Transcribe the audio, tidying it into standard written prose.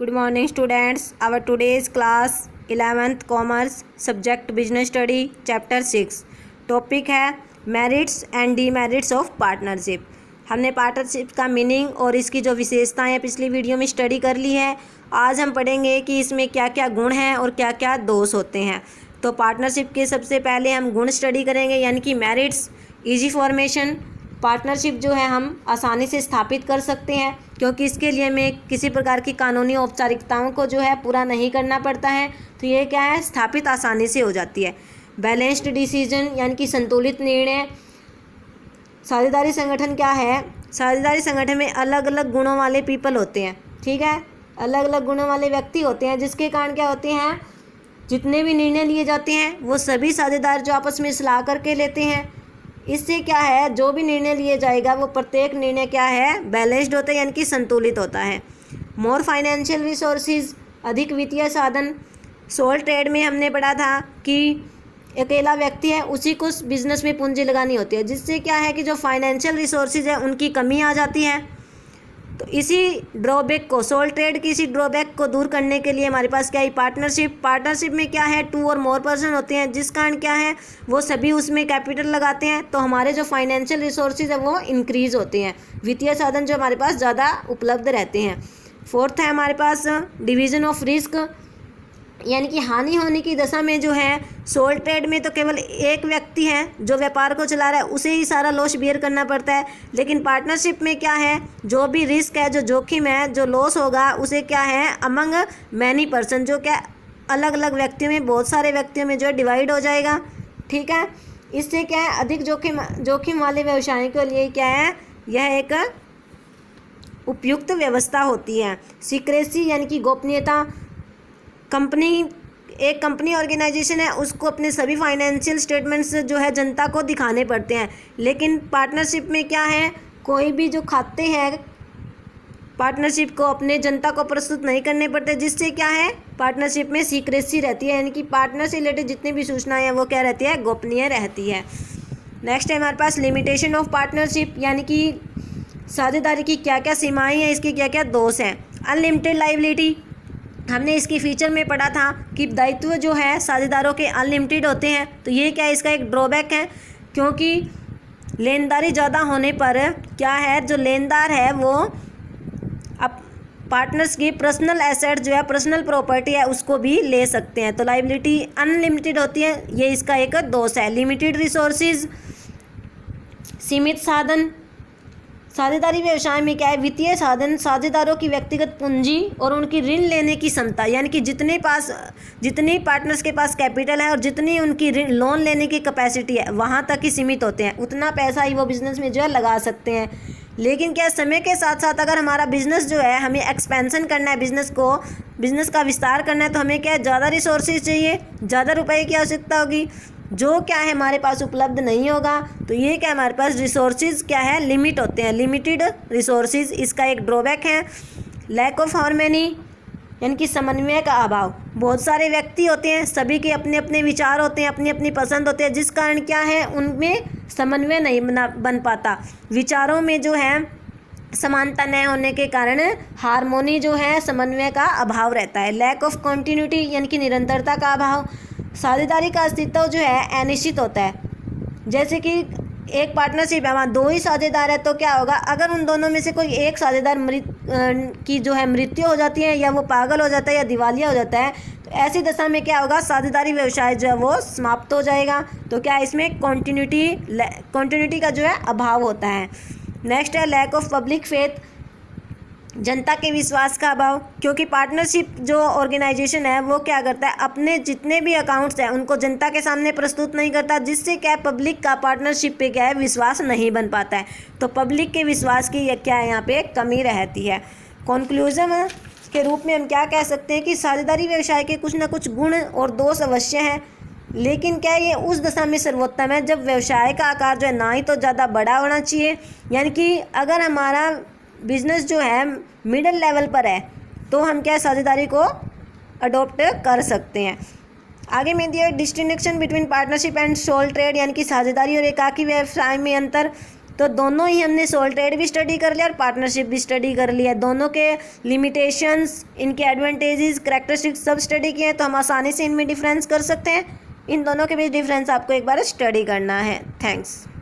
Good morning students. Our today's class 11th Commerce Subject Business Study Chapter 6 topic है merits and demerits of partnership. हमने partnership का meaning और इसकी जो विशेषताएं पिछली वीडियो में स्टडी कर ली है। आज हम पढ़ेंगे कि इसमें क्या क्या गुण हैं और क्या क्या दोष होते हैं। तो पार्टनरशिप के सबसे पहले हम गुण स्टडी करेंगे, यानी कि मेरिट्स। इजी फॉर्मेशन, पार्टनरशिप जो है हम आसानी से स्थापित कर सकते हैं क्योंकि इसके लिए हमें किसी प्रकार की कानूनी औपचारिकताओं को जो है पूरा नहीं करना पड़ता है। तो ये क्या है, स्थापित आसानी से हो जाती है। बैलेंस्ड डिसीजन, यानी कि संतुलित निर्णय। साझेदारी संगठन क्या है, साझेदारी संगठन में अलग अलग गुणों वाले पीपल होते हैं, ठीक है, अलग अलग गुणों वाले व्यक्ति होते हैं, जिसके कारण क्या होते हैं, जितने भी निर्णय लिए जाते हैं वो सभी साझेदार जो आपस में सलाह करके लेते हैं। इससे क्या है, जो भी निर्णय लिए जाएगा वो प्रत्येक निर्णय क्या है, बैलेंस्ड होता है, यानी कि संतुलित होता है। मोर फाइनेंशियल रिसोर्सेज, अधिक वित्तीय साधन। सोल ट्रेड में हमने पढ़ा था कि अकेला व्यक्ति है, उसी को बिजनेस में पूंजी लगानी होती है, जिससे क्या है कि जो फाइनेंशियल रिसोर्सेज है उनकी कमी आ जाती है। तो इसी ड्रॉबैक को, सोल ट्रेड की इसी ड्रॉबैक को दूर करने के लिए हमारे पास क्या है, पार्टनरशिप। पार्टनरशिप में क्या है, 2 और मोर पर्सन होते हैं, जिस कारण क्या है वो सभी उसमें कैपिटल लगाते हैं, तो हमारे जो फाइनेंशियल रिसोर्सेज है वो इंक्रीज होते हैं, वित्तीय साधन जो हमारे पास ज़्यादा उपलब्ध रहते हैं। फोर्थ है हमारे पास डिवीज़न ऑफ रिस्क, यानी कि हानि होने की दशा में जो है, सोल ट्रेड में तो केवल एक व्यक्ति है जो व्यापार को चला रहा है, उसे ही सारा लॉस बियर करना पड़ता है। लेकिन पार्टनरशिप में क्या है, जो भी रिस्क है, जो जोखिम है, जो लॉस होगा, उसे क्या है, अमंग मैनी पर्सन, जो क्या अलग अलग व्यक्तियों में, बहुत सारे व्यक्तियों में जो है डिवाइड हो जाएगा, ठीक है। इससे क्या है, अधिक जोखिम वाले व्यवसाय के लिए क्या है, यह एक उपयुक्त व्यवस्था होती है। सीक्रेसी, यानी कि गोपनीयता। एक कंपनी ऑर्गेनाइजेशन है, उसको अपने सभी फाइनेंशियल स्टेटमेंट्स जो है जनता को दिखाने पड़ते हैं। लेकिन पार्टनरशिप में क्या है, कोई भी जो खाते हैं पार्टनरशिप को अपने जनता को प्रस्तुत नहीं करने पड़ते, जिससे क्या है, पार्टनरशिप में सीक्रेसी रहती है, यानी कि पार्टनर से रिलेटेड जितनी भी सूचनाएं हैं वो क्या रहती है, गोपनीय रहती है। नेक्स्ट है हमारे पास लिमिटेशन ऑफ पार्टनरशिप, यानी कि साझेदारी की क्या क्या सीमाएँ हैं, इसके क्या क्या दोष हैं। अनलिमिटेड लायबिलिटी, हमने इसकी फीचर में पढ़ा था कि दायित्व जो है साझेदारों के अनलिमिटेड होते हैं। तो ये क्या है, इसका एक ड्रॉबैक है, क्योंकि लेनदारी ज़्यादा होने पर क्या है, जो लेनदार है वो अब पार्टनर्स की पर्सनल एसेट जो है, पर्सनल प्रॉपर्टी है, उसको भी ले सकते हैं। तो लायबिलिटी अनलिमिटेड होती है, ये इसका एक दोष है। लिमिटेड रिसोर्सेज, सीमित साधन। साझेदारी व्यवसाय में क्या है, वित्तीय साधन, साझेदारों की व्यक्तिगत पूंजी और उनकी ऋण लेने की क्षमता, यानी कि जितनी पार्टनर्स के पास कैपिटल है और जितनी उनकी ऋण लोन लेने की कैपेसिटी है वहाँ तक ही सीमित होते हैं, उतना पैसा ही वो बिज़नेस में जो है लगा सकते हैं। लेकिन क्या, समय के साथ साथ अगर हमारा बिज़नेस जो है, हमें एक्सपेंशन करना है, बिज़नेस का विस्तार करना है, तो हमें क्या है, ज़्यादा रिसोर्सेज चाहिए, ज़्यादा रुपए की आवश्यकता होगी, जो क्या है हमारे पास उपलब्ध नहीं होगा। तो ये क्या, हमारे पास रिसोर्सेज क्या है, लिमिट होते हैं, लिमिटेड रिसोर्सेज, इसका एक ड्रॉबैक है। लैक ऑफ हार्मनी, यानी कि समन्वय का अभाव। बहुत सारे व्यक्ति होते हैं, सभी के अपने अपने विचार होते हैं, अपनी अपनी पसंद होते हैं, जिस कारण क्या है, उनमें समन्वय नहीं बन पाता। विचारों में जो है समानता न होने के कारण हार्मोनी जो है, समन्वय का अभाव रहता है। लैक ऑफ कॉन्टिन्यूटी, यानी कि निरंतरता का अभाव। साझेदारी का अस्तित्व जो है अनिश्चित होता है। जैसे कि एक पार्टनरशिप है, वहाँ 2 ही साझेदार है, तो क्या होगा, अगर उन दोनों में से कोई एक साझेदार की जो है मृत्यु हो जाती है, या वो पागल हो जाता है, या दिवालिया हो जाता है, तो ऐसी दशा में क्या होगा, साझेदारी व्यवसाय जो है वो समाप्त हो जाएगा। तो क्या इसमें कॉन्टिन्यूटी का जो है अभाव होता है। नेक्स्ट है लैक ऑफ पब्लिक फेथ, जनता के विश्वास का अभाव, क्योंकि पार्टनरशिप जो ऑर्गेनाइजेशन है वो क्या करता है, अपने जितने भी अकाउंट्स हैं उनको जनता के सामने प्रस्तुत नहीं करता, जिससे क्या पब्लिक का पार्टनरशिप पे क्या है, विश्वास नहीं बन पाता है। तो पब्लिक के विश्वास की क्या है, यहाँ पे कमी रहती है। कंक्लूजन के रूप में हम क्या कह सकते हैं कि साझेदारी व्यवसाय के कुछ ना कुछ गुण और दोष अवश्य हैं, लेकिन क्या ये उस दशा में सर्वोत्तम है जब व्यवसाय का आकार जो है ना ही तो ज़्यादा बड़ा होना चाहिए, यानी कि अगर हमारा बिजनेस जो है मिडिल लेवल पर है तो हम क्या साझेदारी को अडॉप्ट कर सकते हैं। आगे में दिया distinction between partnership and sole trade, यानी कि साझेदारी और एकाकी व्यवसाय में अंतर। तो दोनों ही हमने सोल ट्रेड भी स्टडी कर लिया और पार्टनरशिप भी स्टडी कर लिया। दोनों के लिमिटेशंस, इनके एडवांटेजेस, करैक्टरिस्टिक्स सब स्टडी किए हैं, तो हम आसानी से इनमें डिफरेंस कर सकते हैं। इन दोनों के बीच डिफरेंस आपको एक बार स्टडी करना है। थैंक्स।